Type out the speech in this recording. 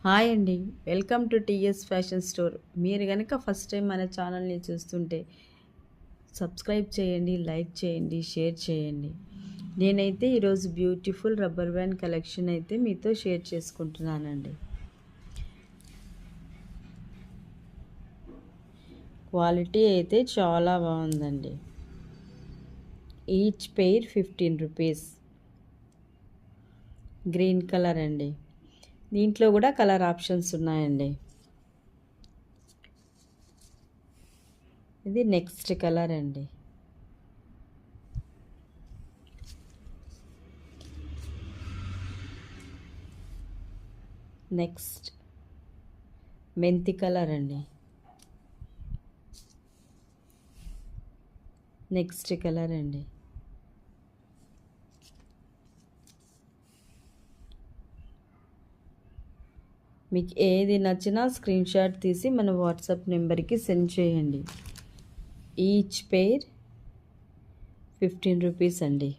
Hi అండి. Welcome to TS fashion store. మీరు కనుక ఫస్ట్ టైం మన ఛానల్ని చూస్తుంటే సబ్స్క్రైబ్ చేయండి, లైక్ చేయండి, షేర్ చేయండి. నేనైతే ఈరోజు బ్యూటిఫుల్ రబ్బర్ బ్యాండ్ కలెక్షన్ అయితే మీతో షేర్ చేసుకుంటున్నానండి. క్వాలిటీ అయితే చాలా బాగుందండి. Each pair 15 rupees. Green colour అండి. దీంట్లో కూడా కలర్ ఆప్షన్స్ ఉన్నాయండి. ఇది నెక్స్ట్ కలర్ అండి. నెక్స్ట్ మెంతి కలర్ అండి. నెక్స్ట్ కలర్ అండి. మీకు ఏది నచ్చినా స్క్రీన్ షాట్ తీసి మన వాట్సాప్ నెంబర్కి సెండ్ చేయండి. ఈచ్ పెయిర్ 15 రూపీస్ అండి.